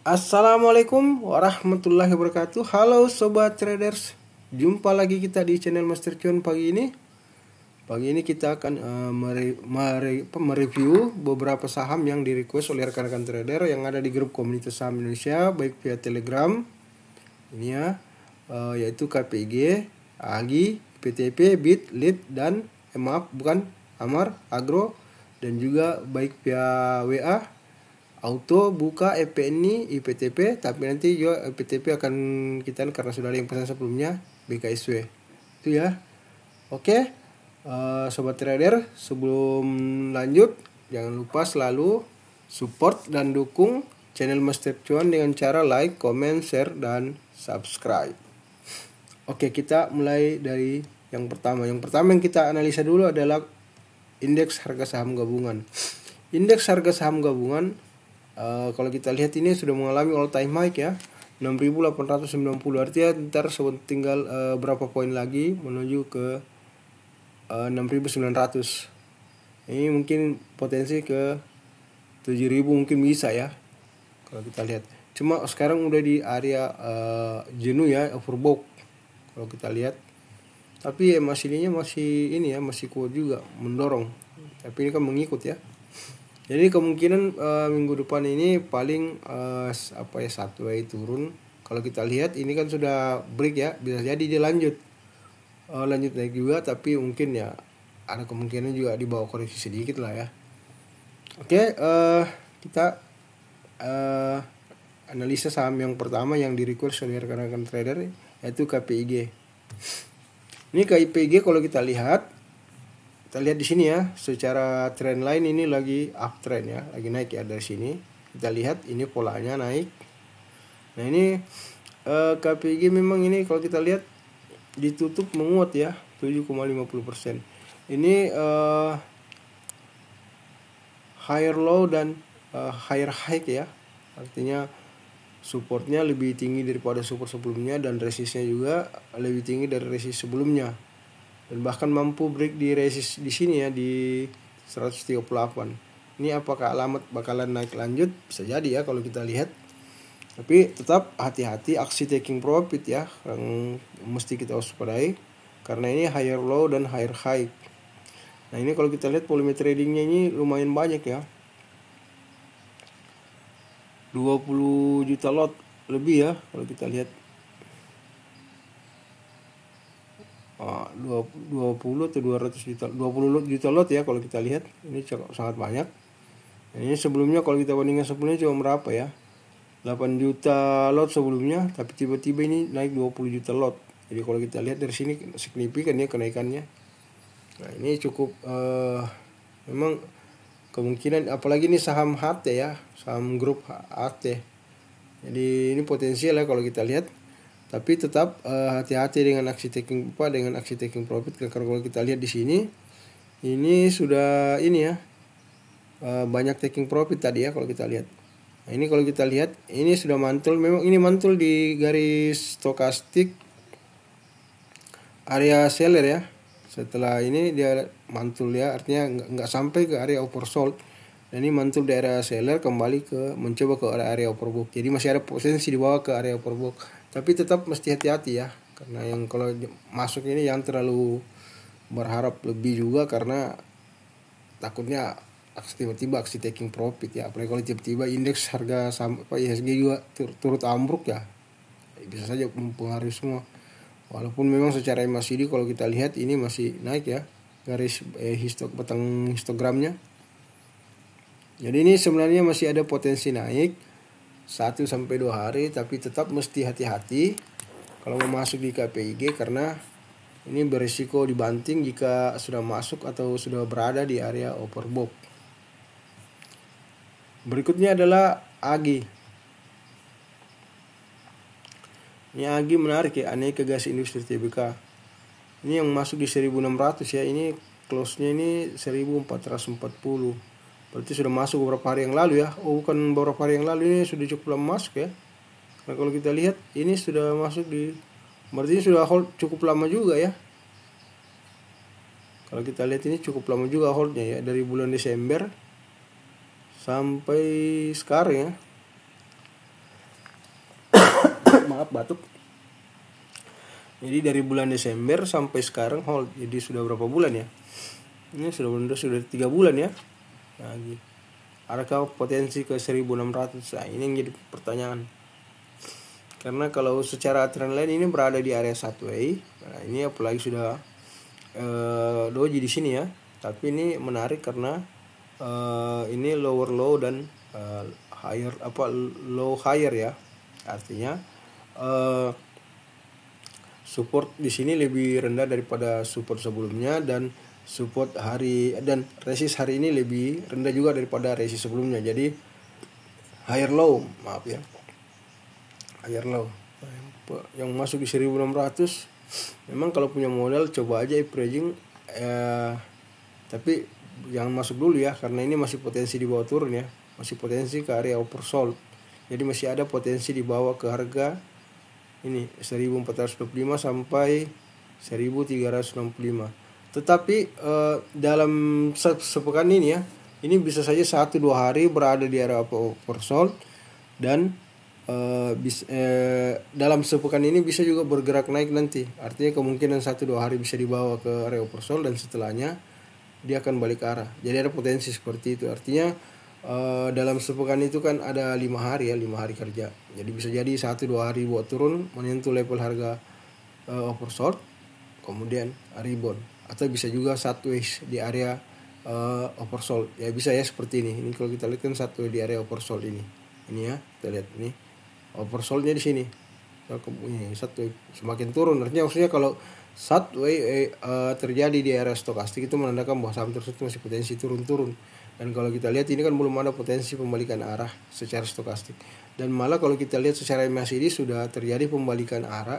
Assalamualaikum warahmatullahi wabarakatuh. Halo sobat traders, jumpa lagi kita di channel Master Cuan pagi ini. Pagi ini kita akan mereview beberapa saham yang di request oleh rekan-rekan trader yang ada di grup komunitas saham Indonesia, baik via Telegram ini ya, yaitu KPG, AGI, PTP, BIT, LIT, dan Amar, Agro, dan juga baik via WA, Auto, Buka, EPNI, IPTP, tapi nanti juga IPTP akan kita karena sudah ada yang pesan sebelumnya, BKSW. Itu ya. Oke, sobat trader, sebelum lanjut jangan lupa selalu support dan dukung channel Master Cuan dengan cara like, comment, share, dan subscribe. Oke, kita mulai dari yang pertama. Yang pertama yang kita analisa dulu adalah indeks harga saham gabungan. Indeks harga saham gabungan kalau kita lihat ini sudah mengalami all time high ya, 6.890. Artinya ntar tinggal berapa poin lagi menuju ke 6.900. Ini mungkin potensi ke 7.000 mungkin bisa ya kalau kita lihat. Cuma sekarang udah di area jenuh ya, overbought kalau kita lihat. Tapi masih ini ya, masih kuat juga mendorong. Tapi ini kan mengikut ya. Jadi kemungkinan minggu depan ini paling satu turun. Kalau kita lihat ini kan sudah break ya, bisa jadi dia lanjut naik juga, tapi mungkin ya ada kemungkinan juga di bawah koreksi sedikit lah ya. Oke, kita analisa saham yang pertama yang di request oleh rekan-rekan trader, yaitu KPIG. Ini KPIG kalau kita lihat di sini ya, secara trend line ini lagi uptrend ya, lagi naik ya. Dari sini kita lihat ini polanya naik. Nah ini KPIG memang ini kalau kita lihat ditutup menguat ya, 7,50%. Ini higher low dan higher high ya, artinya supportnya lebih tinggi daripada support sebelumnya dan resistnya juga lebih tinggi dari resist sebelumnya. Dan bahkan mampu break di resist di sini ya, di 138. Ini apakah alamat bakalan naik lanjut? Bisa jadi ya kalau kita lihat. Tapi tetap hati-hati aksi taking profit ya, yang mesti kita waspadai karena ini higher low dan higher high. Nah ini kalau kita lihat volume tradingnya ini lumayan banyak ya, 20 juta lot lebih ya kalau kita lihat. 20 atau 200 juta, 20 juta lot ya kalau kita lihat. Ini sangat banyak. Ini sebelumnya kalau kita bandingkan sebelumnya cuma berapa ya, 8 juta lot sebelumnya, tapi tiba-tiba ini naik 20 juta lot. Jadi kalau kita lihat dari sini signifikan ya kenaikannya. Nah ini cukup memang kemungkinan, apalagi ini saham HT ya, saham grup HT. Jadi ini potensial ya kalau kita lihat. Tapi tetap hati-hati dengan aksi taking profit, karena kalau kita lihat di sini ini sudah ini ya, banyak taking profit tadi ya kalau kita lihat. Nah, ini kalau kita lihat ini sudah mantul, memang ini mantul di garis stokastik area seller ya. Setelah ini dia mantul ya, artinya nggak sampai ke area oversold. Dan ini mantul di area seller kembali ke mencoba ke area overbought. Jadi masih ada potensi dibawa ke area overbought. Tapi tetap mesti hati-hati ya, karena yang kalau masuk ini yang terlalu berharap lebih juga, karena takutnya tiba-tiba aksi taking profit ya. Apalagi kalau tiba-tiba indeks harga saham IHSG juga turut ambruk ya, bisa saja mempengaruhi semua. Walaupun memang secara MACD kalau kita lihat ini masih naik ya, garis batang histogramnya. Jadi ini sebenarnya masih ada potensi naik 1-2 hari, tapi tetap mesti hati-hati kalau mau masuk di KPIG, karena ini berisiko dibanting jika sudah masuk atau sudah berada di area overbought. Berikutnya adalah AGI. Ini AGI menarik ya, Aneka Gas Industri Tbk. Ini yang masuk di 1600 ya, ini close-nya ini 1440. Berarti sudah masuk beberapa hari yang lalu ya. Oh bukan beberapa hari yang lalu, ini sudah cukup lama masuk ya. Nah kalau kita lihat ini sudah masuk di, berarti ini sudah hold cukup lama juga ya. Kalau kita lihat ini cukup lama juga holdnya ya, dari bulan Desember sampai sekarang ya. maaf batuk. Jadi dari bulan Desember sampai sekarang hold. Jadi sudah berapa bulan ya? Ini sudah 3 bulan ya. Lagi. Adakah potensi ke 1600? Nah, ini yang jadi pertanyaan. Karena kalau secara trend line ini berada di area sideways. Nah, ini apalagi sudah doji di sini ya. Tapi ini menarik karena ini lower low dan higher low higher ya. Artinya support di sini lebih rendah daripada support sebelumnya, dan support hari dan resist hari ini lebih rendah juga daripada resist sebelumnya. Jadi higher low, maaf ya. Higher low. Yang masuk di 1600 memang kalau punya modal coba aja averaging, tapi jangan masuk dulu ya, karena ini masih potensi di bawah turun ya. Masih potensi ke area oversold. Jadi masih ada potensi dibawa ke harga ini 1425 sampai 1365. Tetapi dalam sepekan ini ya, ini bisa saja 1-2 hari berada di area oversold, dan dalam sepekan ini bisa juga bergerak naik nanti. Artinya kemungkinan 1-2 hari bisa dibawa ke area oversold, dan setelahnya dia akan balik ke arah. Jadi ada potensi seperti itu. Artinya dalam sepekan itu kan ada 5 hari ya, 5 hari kerja. Jadi bisa jadi 1-2 hari buat turun menyentuh level harga oversold, kemudian rebound, atau bisa juga sideways di area oversold. Ya bisa ya seperti ini. Ini kalau kita lihat kan sideways di area oversold ini. Ini ya, kita lihat ini. Oversoldnya di sini. Ini sideways semakin turun. Artinya maksudnya kalau sideways terjadi di area stokastik itu menandakan bahwa saham tersebut masih potensi turun-turun. Dan kalau kita lihat ini kan belum ada potensi pembalikan arah secara stokastik. Dan malah kalau kita lihat secara MACD sudah terjadi pembalikan arah,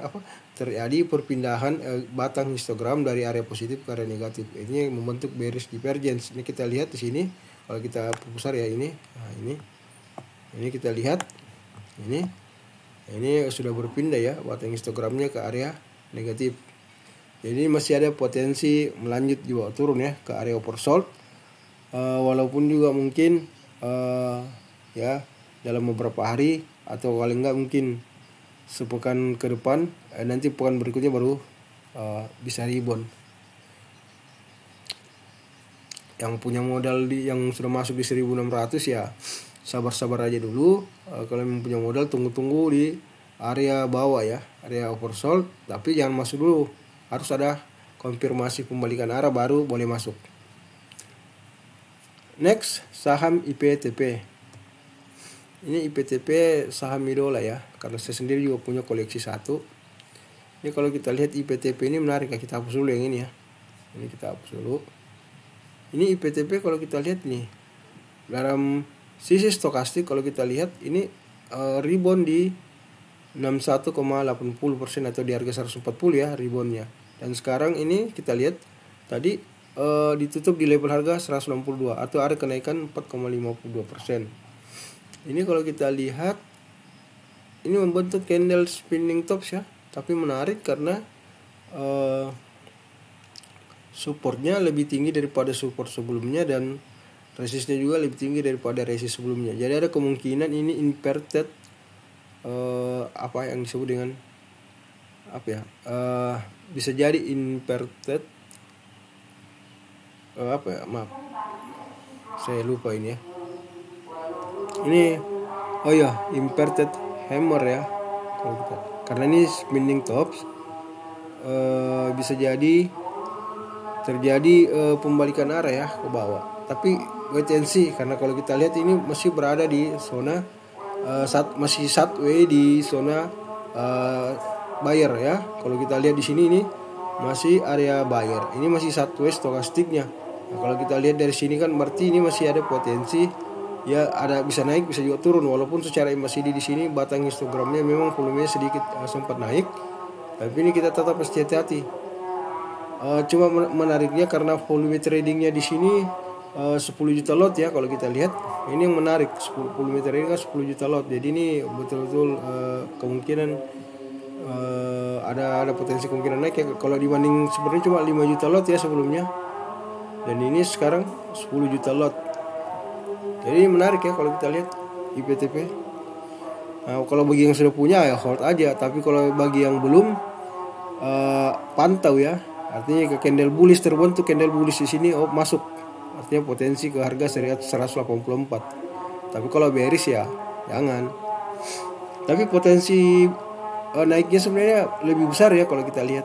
terjadi perpindahan batang histogram dari area positif ke area negatif. Ini membentuk bearish divergence. Ini kita lihat di sini. Kalau kita besar ya ini. Nah, ini kita lihat ini sudah berpindah ya batang histogramnya ke area negatif. Jadi masih ada potensi melanjut juga turun ya ke area oversold. Walaupun juga mungkin ya dalam beberapa hari atau paling enggak mungkin sepekan ke depan, nanti pekan berikutnya baru bisa rebound. Yang punya modal yang sudah masuk di 1600 ya sabar-sabar aja dulu. Kalau yang punya modal tunggu-tunggu di area bawah ya, area oversold, tapi jangan masuk dulu. Harus ada konfirmasi pembalikan arah baru boleh masuk. Next, saham IPTP. Ini IPTP saham idola ya, karena saya sendiri juga punya koleksi satu. Ini kalau kita lihat IPTP ini menarik ya, kita hapus dulu yang ini ya. Ini kita hapus dulu. Ini IPTP kalau kita lihat nih, dalam sisi stokastik kalau kita lihat ini rebound di 61,80% atau di harga 140 ya reboundnya. Dan sekarang ini kita lihat tadi ditutup di level harga 162 atau ada kenaikan 4,52%. Ini kalau kita lihat ini membentuk candle spinning tops ya, tapi menarik karena supportnya lebih tinggi daripada support sebelumnya, dan resistnya juga lebih tinggi daripada resist sebelumnya. Jadi ada kemungkinan ini inverted apa yang disebut dengan bisa jadi inverted maaf saya lupa ini ya. Ini inverted hammer ya kalau kita, karena ini spinning tops, bisa jadi terjadi pembalikan arah ya ke bawah. Tapi wait and see, karena kalau kita lihat ini masih berada di zona masih sideways di zona buyer ya. Kalau kita lihat di sini ini masih area buyer. Ini masih sideways stokastiknya. Nah, kalau kita lihat dari sini kan berarti ini masih ada potensi ya, ada bisa naik bisa juga turun. Walaupun secara MACD di sini batang histogramnya memang volumenya sedikit sempat naik, tapi ini kita tetap mesti hati-hati. Cuma menariknya karena volume tradingnya di sini 10 juta lot ya. Kalau kita lihat ini yang menarik, volume trading kan 10 juta lot. Jadi ini betul-betul kemungkinan ada potensi kemungkinan naik ya. Kalau dibanding sebenarnya cuma 5 juta lot ya sebelumnya, dan ini sekarang 10 juta lot. Jadi menarik ya kalau kita lihat IPTP. Nah, kalau bagi yang sudah punya ya hold aja, tapi kalau bagi yang belum pantau ya. Artinya ke candle bullish terbentuk candle bullish di sini masuk. Artinya potensi ke harga 184. Tapi kalau bearish ya jangan. Tapi potensi naiknya sebenarnya lebih besar ya kalau kita lihat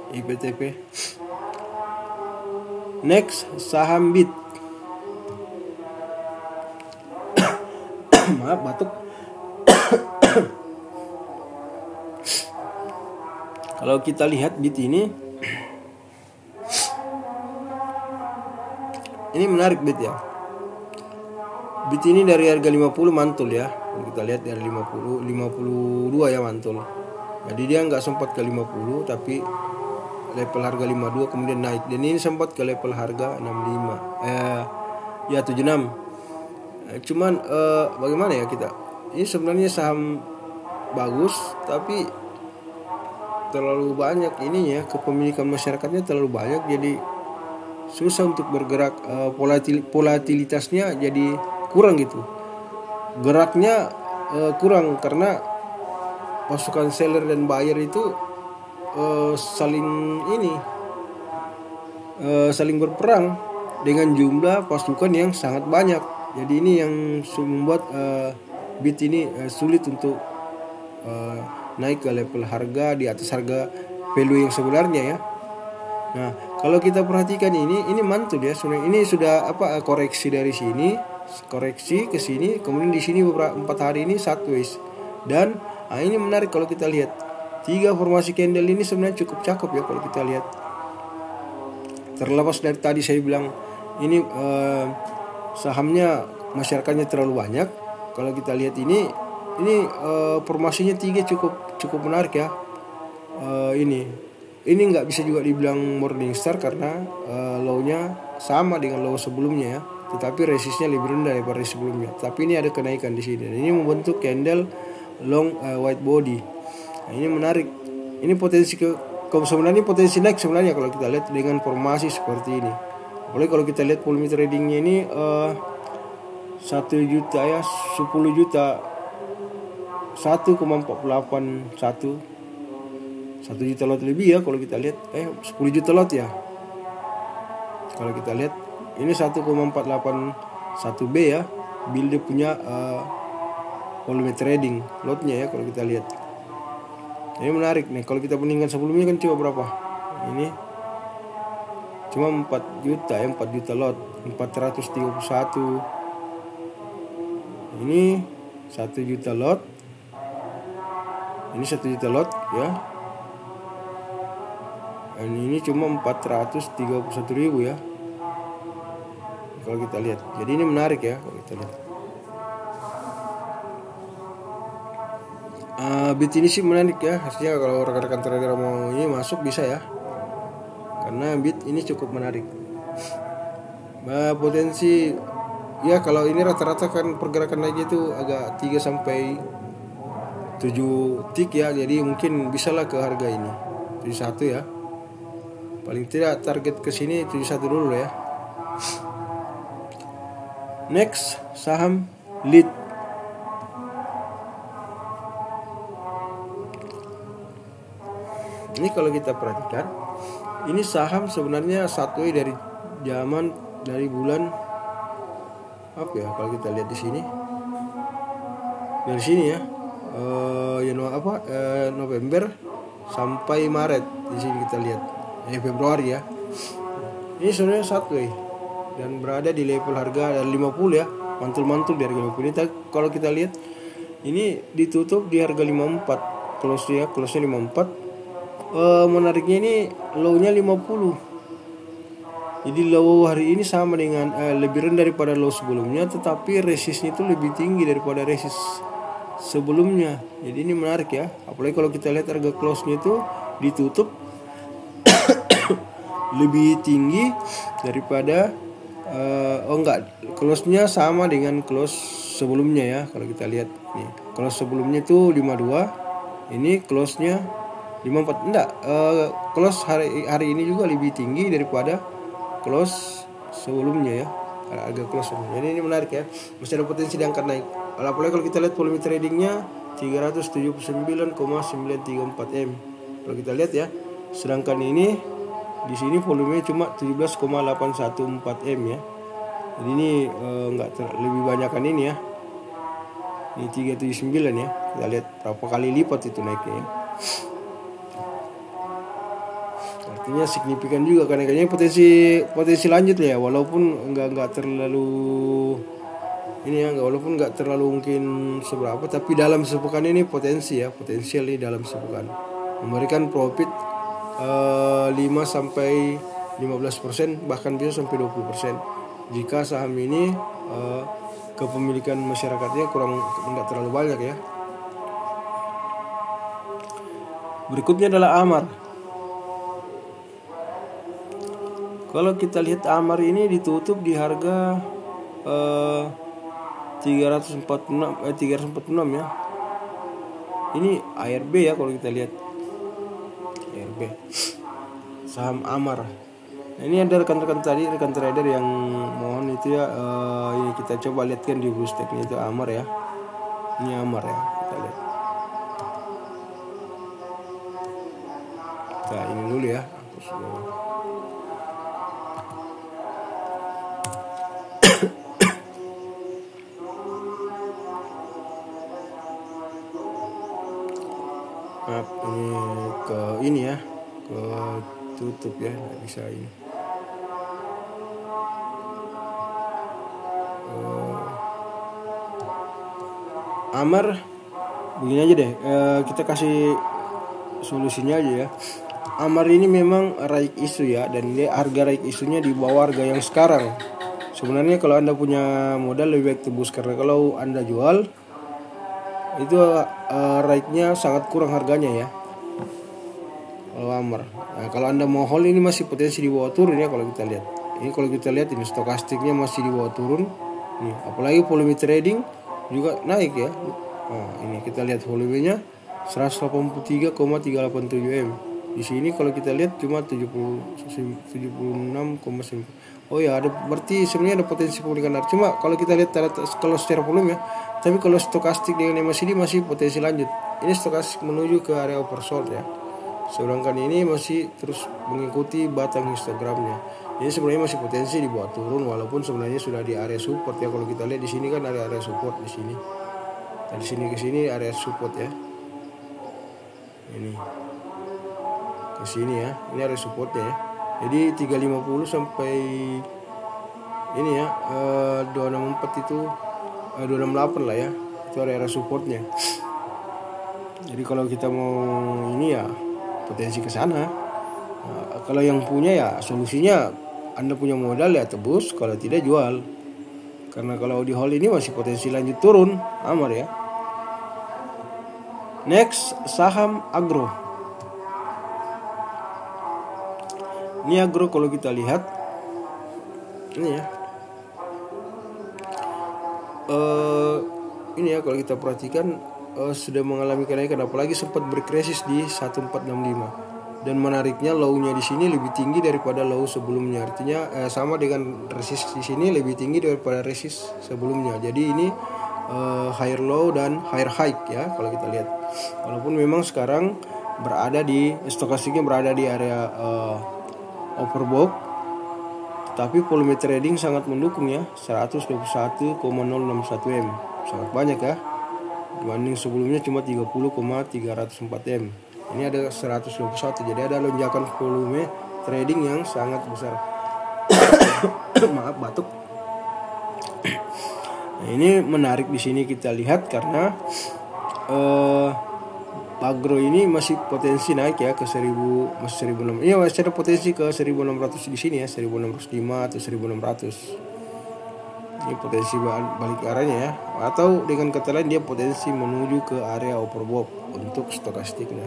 IPTP. Next, saham BIT. Maaf batuk. Kalau kita lihat BIT ini menarik BIT ya. BIT ini dari harga 50 mantul ya. Kita lihat dari 52 ya mantul. Jadi dia nggak sempat ke 50 tapi level harga 52 kemudian naik, dan ini sempat ke level harga 65 ya 76. Cuman bagaimana ya kita, ini sebenarnya saham bagus tapi terlalu banyak ini ya, kepemilikan masyarakatnya terlalu banyak, jadi susah untuk bergerak. Volatilitasnya jadi kurang gitu, geraknya kurang karena pasukan seller dan buyer itu saling berperang dengan jumlah pasukan yang sangat banyak. Jadi ini yang membuat BIT ini sulit untuk naik ke level harga di atas harga value yang sebenarnya ya. Nah, kalau kita perhatikan ini mantul ya. Ini sudah koreksi dari sini, koreksi ke sini, kemudian di sini beberapa 4 hari ini sideways. Dan ini menarik kalau kita lihat 3 formasi candle ini sebenarnya cukup cakep ya kalau kita lihat. Terlepas dari tadi saya bilang ini sahamnya masyarakatnya terlalu banyak. Kalau kita lihat ini formasinya 3 cukup menarik ya. Ini nggak bisa juga dibilang Morningstar karena low-nya sama dengan low sebelumnya ya. Tetapi resistnya lebih rendah daripada sebelumnya. Tapi ini ada kenaikan di sini. Dan ini membentuk candle long white body. Nah, ini menarik. Ini potensi sebenarnya potensi naik sebenarnya kalau kita lihat dengan formasi seperti ini. Apalagi kalau kita lihat volume tradingnya ini 1 juta ya, 10 juta 1,481 1 juta lot lebih ya kalau kita lihat 10 juta lot ya. Kalau kita lihat ini 1,481 B ya, build punya volume trading lotnya ya kalau kita lihat. Ini menarik nih. Kalau kita bandingkan sebelumnya kan cuma berapa? Ini cuma 4 juta ya, 4 juta lot, 431. Ini 1 juta lot. Ini 1 juta lot ya. Dan ini cuma 431.000 ya. Kalau kita lihat. Jadi ini menarik ya kalau kita lihat. BIT ini sih menarik ya. Hasilnya kalau rekan-rekan trader mau ini masuk bisa ya. Karena BIT ini cukup menarik. Potensi ya kalau ini rata-rata kan pergerakan naiknya itu agak 3 sampai 7 tick ya. Jadi mungkin bisalah ke harga ini 71 ya. Paling tidak target ke sini 71 dulu ya. Next, saham lead. Ini kalau kita perhatikan, ini saham sebenarnya sideways dari bulan apa ya? Kalau kita lihat di sini, dari sini ya, November sampai Maret di sini kita lihat, Februari ya. Ini sebenarnya sideways dan berada di level harga dari 50 ya, mantul-mantul di harga 50 ini. Kalau kita lihat, ini ditutup di harga 54, close-nya 54. Menariknya ini low-nya 50. Jadi low hari ini sama dengan lebih rendah daripada low sebelumnya, tetapi resistnya itu lebih tinggi daripada resist sebelumnya. Jadi ini menarik ya. Apalagi kalau kita lihat harga close-nya itu ditutup lebih tinggi daripada close-nya sama dengan close sebelumnya ya. Kalau kita lihat nih, close sebelumnya itu 52, ini close-nya 54. Close hari ini juga lebih tinggi daripada close sebelumnya ya. harga close. Jadi ini menarik ya, masih ada potensi diangkat naik. Apalagi kalau kita lihat volume tradingnya 379,934 M. Kalau kita lihat ya, sedangkan ini di sini volumenya cuma 17,814 M ya. Jadi ini lebih banyakan ini ya. Ini 379 ya. Kita lihat berapa kali lipat itu naiknya ya. Artinya signifikan juga karena kayaknya potensi lanjut ya, walaupun nggak terlalu ini ya, walaupun nggak terlalu mungkin seberapa, tapi dalam sepekan ini potensial nih dalam sepekan memberikan profit 5-15%, bahkan bisa sampai 20% jika saham ini kepemilikan masyarakatnya nggak terlalu banyak ya. Berikutnya adalah Amar. Kalau kita lihat Amar ini ditutup di harga 346 ya. Ini ARB ya, kalau kita lihat ARB saham Amar. Nah, ini ada rekan trader yang mohon itu ya, ini kita coba lihatkan di BlueStack-nya itu Amar ya. Ini Amar ya, kita lihat. Nah, ini dulu ya. Ini ya, ke tutup ya, nggak bisa ini. Amar begini aja deh, kita kasih solusinya aja ya. Amar ini memang raik isu ya, dan dia harga raik isunya di bawah harga yang sekarang. Sebenarnya kalau Anda punya modal lebih baik tebus, karena kalau Anda jual itu raiknya sangat kurang harganya ya. Kalau Amar, nah, kalau Anda mau hold ini masih potensi di bawah turun ya. Kalau kita lihat ini stokastiknya masih di bawah turun nih, apalagi volume trading juga naik ya. Nah, ini kita lihat volumenya 183,387 M. Di sini kalau kita lihat cuma 76,9. Oh ya, ada berarti sebenarnya ada potensi pemulihan. Cuma kalau kita lihat kalau secara volume ya, tapi kalau stokastik dengan MACD masih potensi lanjut. Ini stokastik menuju ke area oversold ya. Sedangkan ini masih terus mengikuti batang histogramnya. Ini sebenarnya masih potensi di bawah turun, walaupun sebenarnya sudah di area support ya. Kalau kita lihat di sini kan area support di sini. Dari sini ke sini area support ya. Ini ke sini ya. Ini area supportnya ya. Jadi 350 sampai ini ya 264 itu 268 lah ya. Itu area supportnya. Jadi kalau kita mau ini ya potensi ke sana. Nah, kalau yang punya ya solusinya Anda punya modal ya tebus, kalau tidak jual. Karena kalau di hold ini masih potensi lanjut turun, Amar ya. Next, saham agro. Ini agro kalau kita lihat ini ya. Ini ya kalau kita perhatikan sudah mengalami kenaikan, apalagi sempat berkrisis di 1465, dan menariknya low-nya di sini lebih tinggi daripada low sebelumnya. Artinya sama dengan resist di sini lebih tinggi daripada resist sebelumnya. Jadi ini higher low dan higher high ya kalau kita lihat. Walaupun memang sekarang stokastiknya berada di area overbought, tapi volume trading sangat mendukung ya, 121,061 M, sangat banyak ya. Dibanding sebelumnya cuma 30,304 M. Ini ada 121, jadi ada lonjakan volume trading yang sangat besar. Maaf, batuk. Nah, ini menarik di sini kita lihat karena agro ini masih potensi naik ya ke 1.600. Iya, masih ada potensi ke 1.600 di sini ya, 1.605 atau 1.600. Ini potensi balik arahnya ya, atau dengan kata lain dia potensi menuju ke area overbought untuk stokastiknya.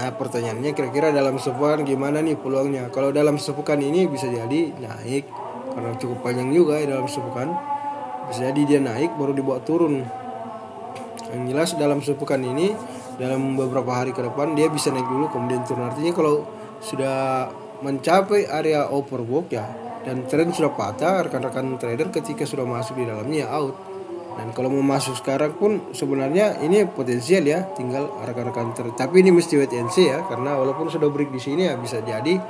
Nah, pertanyaannya kira-kira dalam sepekan gimana nih peluangnya? Kalau dalam sepekan ini bisa jadi naik karena cukup panjang juga ya dalam sepekan. Bisa jadi dia naik baru dibawa turun. Yang jelas dalam sepekan ini, dalam beberapa hari ke depan dia bisa naik dulu kemudian turun. Artinya kalau sudah mencapai area overbought ya dan tren sudah patah, rekan-rekan trader ketika sudah masuk di dalamnya out. Dan kalau mau masuk sekarang pun sebenarnya ini potensial ya, tinggal rekan-rekan trader. Tapi ini mesti wait and see ya, karena walaupun sudah break di sini ya bisa jadi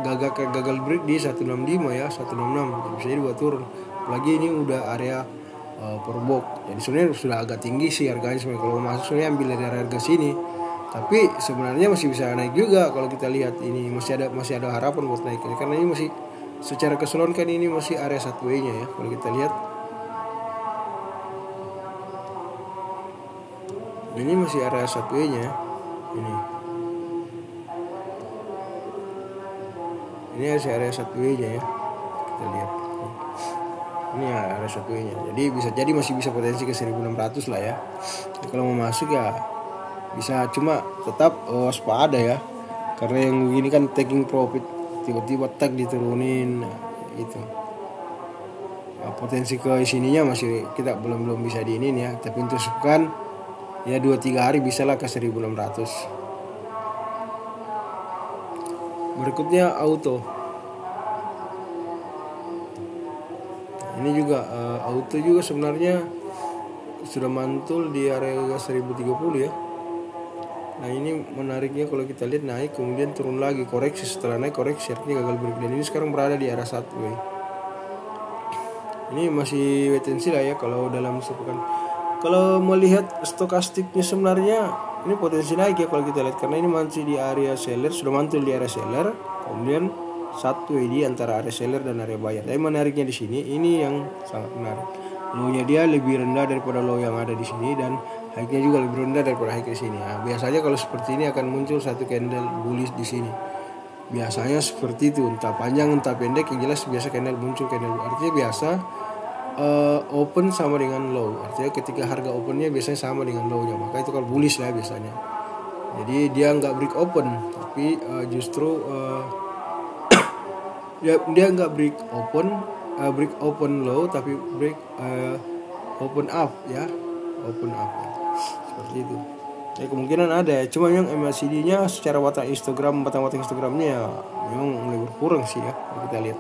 gagal break di 165 ya, 166 bisa jadi buat turun. Apalagi ini udah area perbok. Jadi sebenarnya sudah agak tinggi sih harganya sebenarnya. Kalau mau masuk sebenarnya ambil dari harga sini. Tapi sebenarnya masih bisa naik juga kalau kita lihat ini masih ada harapan buat naik karena ini masih secara keseluruhan kan ini masih area 1W-nya ya. Kalau kita lihat ini masih area 1W-nya ini masih area 1W-nya ya. Kita lihat ini area 1W-nya. Jadi masih bisa potensi ke 1600 lah ya. Jadi kalau mau masuk ya bisa, cuma tetap waspada ya, karena yang begini kan taking profit tiba-tiba tag diturunin itu potensi ke sininya masih kita belum bisa diinin ya. Tapi untuk sepekan ya 2-3 hari bisa lah ke 1600. Berikutnya auto. Ini juga auto juga sebenarnya sudah mantul di area 1030 ya. Nah ini menariknya kalau kita lihat naik kemudian turun lagi, koreksi, setelah naik koreksi artinya gagal break, dan ini sekarang berada di area 1W. Ini masih wait and see lah ya kalau dalam sepekan. Kalau melihat stokastiknya sebenarnya ini potensi naik ya kalau kita lihat, karena ini masih di area seller, sudah mantul di area seller, kemudian 1W di antara area seller dan area buyer. Tapi menariknya di sini ini yang sangat menarik. Low-nya dia lebih rendah daripada low yang ada di sini dan high-nya juga lebih rendah daripada high di sini. Nah, biasanya kalau seperti ini akan muncul satu candle bullish di sini. Biasanya seperti itu, entah panjang entah pendek, yang jelas biasa candle muncul candle. Artinya biasa open sama dengan low. Artinya ketika harga opennya biasanya sama dengan low-nya, maka itu kalau bullish lah biasanya. Jadi dia nggak break open, tapi justru dia nggak break open low, tapi break open up ya, open up ya. Seperti itu ya, kemungkinan ada ya. Cuma yang MACD-nya secara batang Instagramnya ya, memang mulai berkurang sih ya kalau kita lihat.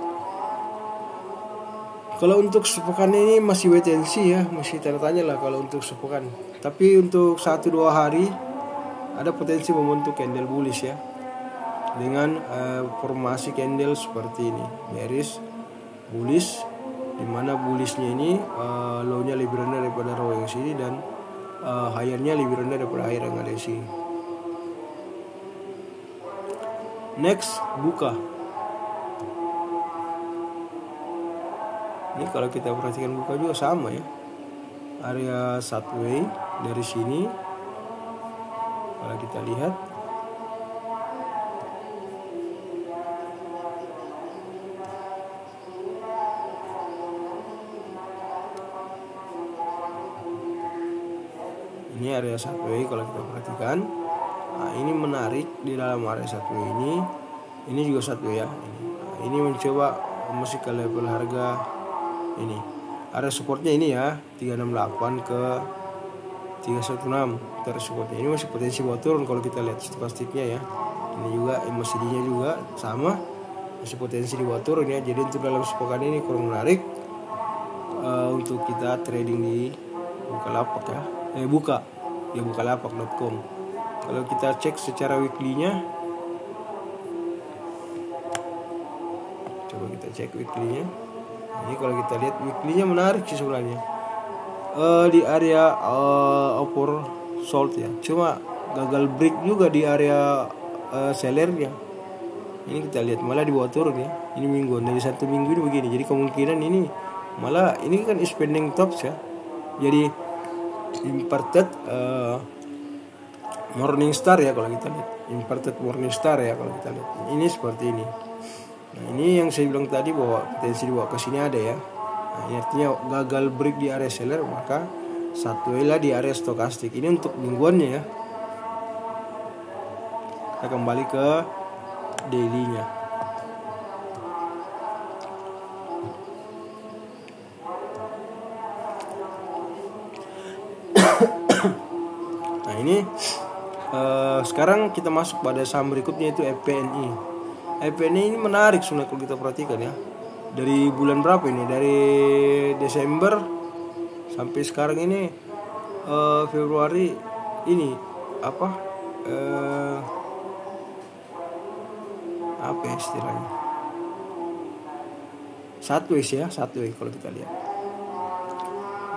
Kalau untuk sepekan ini masih wait and see ya, masih tanda tanya lah kalau untuk sepekan. Tapi untuk 1-2 hari ada potensi membentuk candle bullish ya, dengan formasi candle seperti ini, bearish bullish, dimana bullishnya ini low-nya lebih rendah daripada low yang sini dan higher-nya lebih rendah daripada higher yang ada di sini. Next, buka. Ini kalau kita perhatikan buka juga sama ya, area 1W dari sini. Kalau kita lihat ini area 1W kalau kita perhatikan. Nah, ini menarik di dalam area 1W ini juga 1W ya. Ini mencoba masih ke level harga ini. Area supportnya ini ya 368 ke 316 area supportnya. Ini masih potensi buat turun kalau kita lihat stokastiknya ya. Ini juga MACD-nya juga sama, masih potensi dibuat turun ya. Jadi untuk dalam sepekan ini kurang menarik untuk kita trading di Bukalapak ya. Bukalapak.com. Kalau kita cek secara weekly-nya, coba kita cek weekly-nya. Ini kalau kita lihat weekly-nya menarik sih sebenarnya. Di area oversold ya. Cuma gagal break juga di area sellernya. Ini kita lihat malah dibawa turun ya. Ini mingguan, dari 1 minggu ini begini. Jadi kemungkinan ini malah ini kan expanding tops ya. Jadi inverted morning star ya kalau kita lihat. Inverted morning star ya kalau kita lihat. Ini seperti ini. Nah, ini yang saya bilang tadi bahwa potensi dibawa ke sini ada ya. Nah, ini artinya gagal break di area seller, maka 1W lah di area stokastik. Ini untuk mingguannya ya. Kita kembali ke daily-nya. Nah ini sekarang kita masuk pada saham berikutnya, itu FPNI. FPNI ini menarik sebenarnya kalau kita perhatikan ya. dari bulan berapa ini, dari Desember sampai sekarang ini Februari ini apa apa ya istilahnya, sideways ya, sideways kalau kita lihat.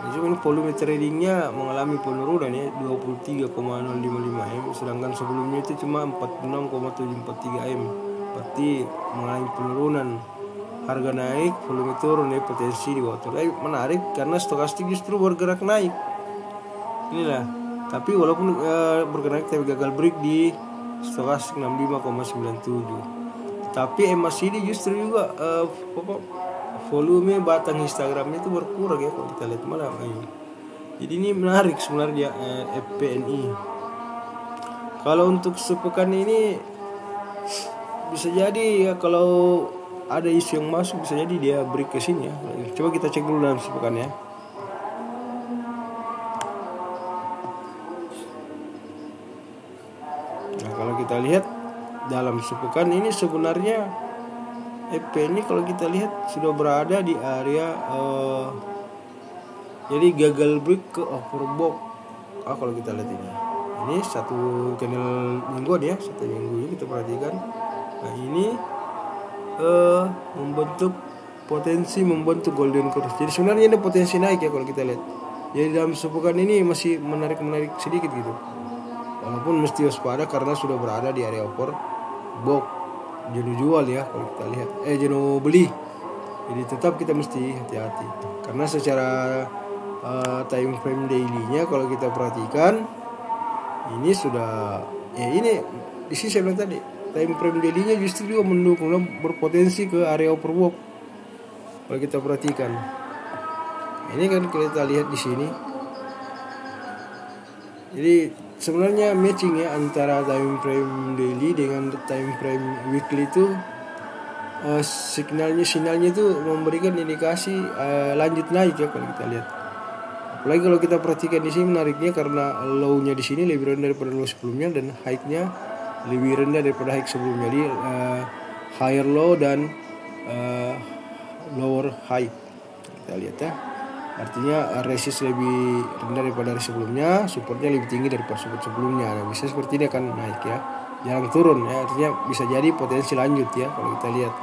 Cuma ini volume tradingnya mengalami penurunan ya, 23,055 M, sedangkan sebelumnya itu cuma 46,743 M. Berarti mengalami penurunan. Harga naik, volume turun ya, potensi di bawah. Tapi menarik karena stokastik justru bergerak naik. Inilah. Tapi walaupun bergerak tapi gagal break di stokastik 65,97. Tapi MACD justru juga volume batang histogramnya itu berkurang ya kalau kita lihat malam ini. Jadi ini menarik sebenarnya FPNI. Kalau untuk sepekan ini bisa jadi ya, kalau ada isu yang masuk bisa jadi dia break ke sini ya. Coba kita cek dulu dalam sepekan ya. Nah, kalau kita lihat dalam sepekan ini sebenarnya EP ini kalau kita lihat sudah berada di area jadi gagal break ke overbought. Kalau kita lihat ini satu channel mingguan ya, satu minggu ini kita perhatikan. Nah ini membentuk golden cross. Jadi sebenarnya ini potensi naik ya kalau kita lihat. Jadi dalam sepekan ini masih menarik sedikit gitu. Walaupun mesti waspada karena sudah berada di area overbought. Jenuh jual ya kalau kita lihat, jenuh beli. Jadi tetap kita mesti hati-hati karena secara time frame daily-nya kalau kita perhatikan ini sudah ini di sini saya bilang tadi time frame daily-nya justru juga mendukung, berpotensi ke area overbought. Kalau kita perhatikan ini kan kita lihat di sini. Jadi sebenarnya matching ya antara time frame daily dengan time frame weekly itu sinyalnya itu memberikan indikasi lanjut naik ya kalau kita lihat. Apalagi kalau kita perhatikan di sini menariknya karena low-nya di sini lebih rendah daripada low sebelumnya dan high-nya lebih rendah daripada high sebelumnya. Jadi higher low dan lower high. Kita lihat ya. Artinya resist lebih rendah daripada hari sebelumnya, supportnya lebih tinggi daripada support sebelumnya. Nah, bisa seperti ini akan naik ya, jarang turun ya. Artinya bisa jadi potensi lanjut ya kalau kita lihat.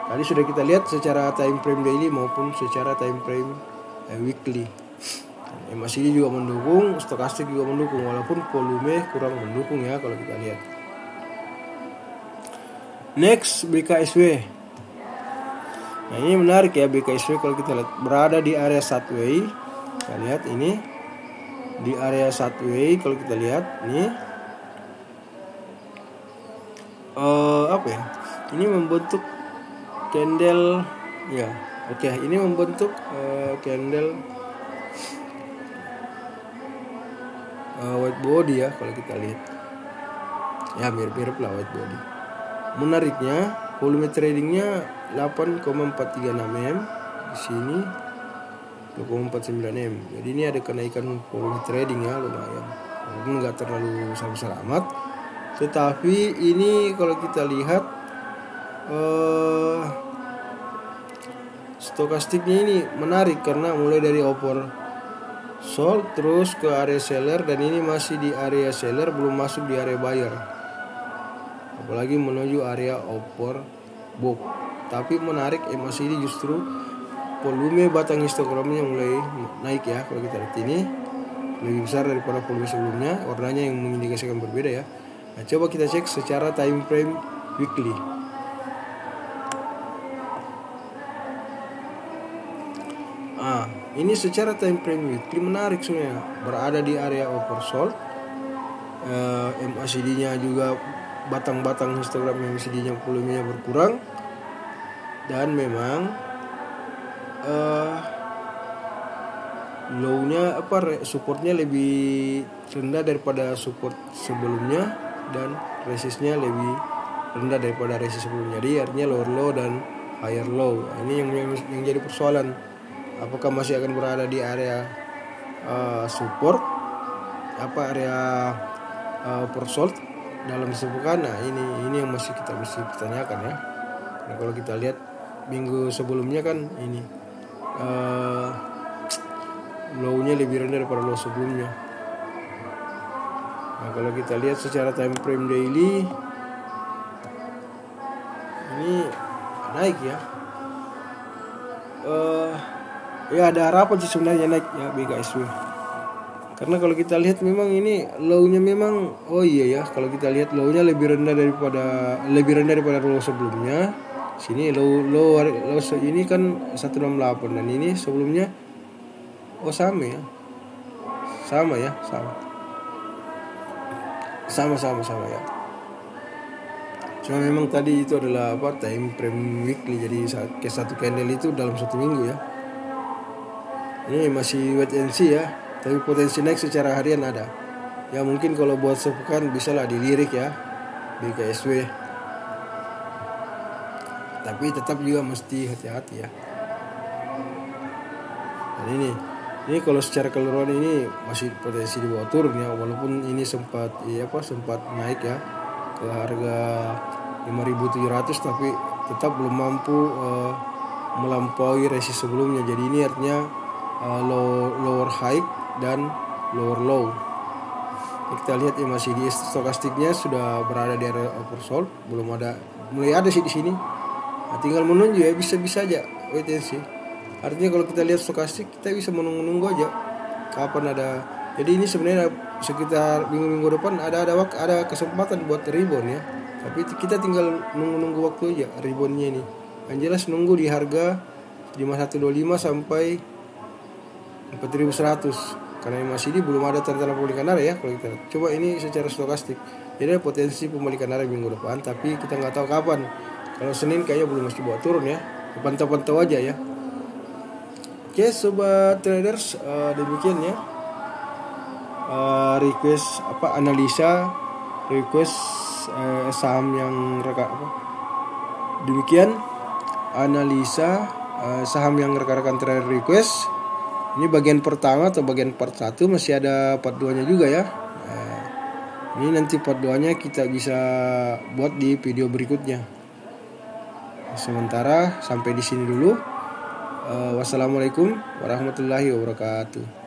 Tadi sudah kita lihat secara time frame daily maupun secara time frame weekly. MACD juga mendukung, stokastik juga mendukung, walaupun volume kurang mendukung ya kalau kita lihat. Next BKSW. Nah ini menarik ya, BKSW kalau kita lihat berada di area sideways. Kita lihat ini di area sideways kalau kita lihat ini apa ya? Ini membentuk candle ya. Oke, ini membentuk candle white body ya kalau kita lihat. Ya mirip-mirip lah white body. Menariknya volume tradingnya 8,436 M, di sini 2,49 M. Jadi ini ada kenaikan volume trading ya lumayan. Walaupun nggak terlalu besar amat. Tetapi ini kalau kita lihat stokastiknya ini menarik karena mulai dari oversold terus ke area seller dan ini masih di area seller, belum masuk di area buyer. Apalagi menuju area overbought. Tapi menarik MACD justru volume batang histogramnya mulai naik ya. Kalau kita lihat ini lebih besar daripada volume sebelumnya, warnanya yang mengindikasikan berbeda ya. Nah, coba kita cek secara time frame weekly. Ini secara time frame weekly menarik sebenarnya, berada di area oversold. MACD-nya juga batang-batang histogram MACD-nya volumenya berkurang. Dan memang low-nya supportnya lebih rendah daripada support sebelumnya dan resistnya lebih rendah daripada resist sebelumnya. Jadi artinya lower low dan higher low. Ini yang jadi persoalan. Apakah masih akan berada di area support, area oversold dalam sepekan? Nah ini yang masih kita mesti pertanyakan ya. Nah kalau kita lihat minggu sebelumnya kan ini low-nya lebih rendah daripada low sebelumnya. Nah, kalau kita lihat secara time frame daily ini naik ya. Ya ada harapan sih sebenarnya naik ya BKSW. Karena kalau kita lihat memang ini low-nya memang kalau kita lihat low-nya lebih rendah daripada low sebelumnya. Sini low ini kan 168 dan ini sebelumnya sama ya. Sama ya. Ya. Cuma memang tadi itu adalah time frame weekly, jadi satu candle itu dalam satu minggu ya. Ini masih wait and see ya. Tapi potensi naik secara harian ada. Ya mungkin kalau buat sepekan bisa lah dilirik ya BKSW. Tapi tetap juga mesti hati-hati ya. Dan ini kalau secara keseluruhan ini masih potensi di bawah turun ya, walaupun ini sempat naik ya ke harga 5.700, tapi tetap belum mampu melampaui resist sebelumnya. Jadi ini artinya lower high dan lower low. Kita lihat ya masih di stokastiknya sudah berada di area oversold, mulai ada sih di sini. Nah, tinggal menunggu ya, bisa aja wait and see. Artinya kalau kita lihat stokastik kita bisa menunggu aja kapan ada. Jadi ini sebenarnya sekitar minggu depan ada kesempatan buat rebound ya. Tapi kita tinggal nunggu waktu aja reboundnya ini. Yang jelas nunggu di harga 5125 sampai 4100. Karena masih ini belum ada tanda pembalikan arah ya kalau kita coba ini secara stokastik. Jadi ada potensi pembalikan arah minggu depan, tapi kita nggak tahu kapan. Kalau Senin kayaknya belum, masih bawa turun ya. Pantau-pantau aja ya. Oke sobat traders, demikian ya. Analisa saham yang demikian analisa saham yang rekan-rekan trader request. Ini bagian pertama atau bagian part 1, masih ada part 2-nya juga ya. Ini nanti part 2-nya kita bisa buat di video berikutnya. Sementara sampai di sini dulu. Wassalamualaikum warahmatullahi wabarakatuh.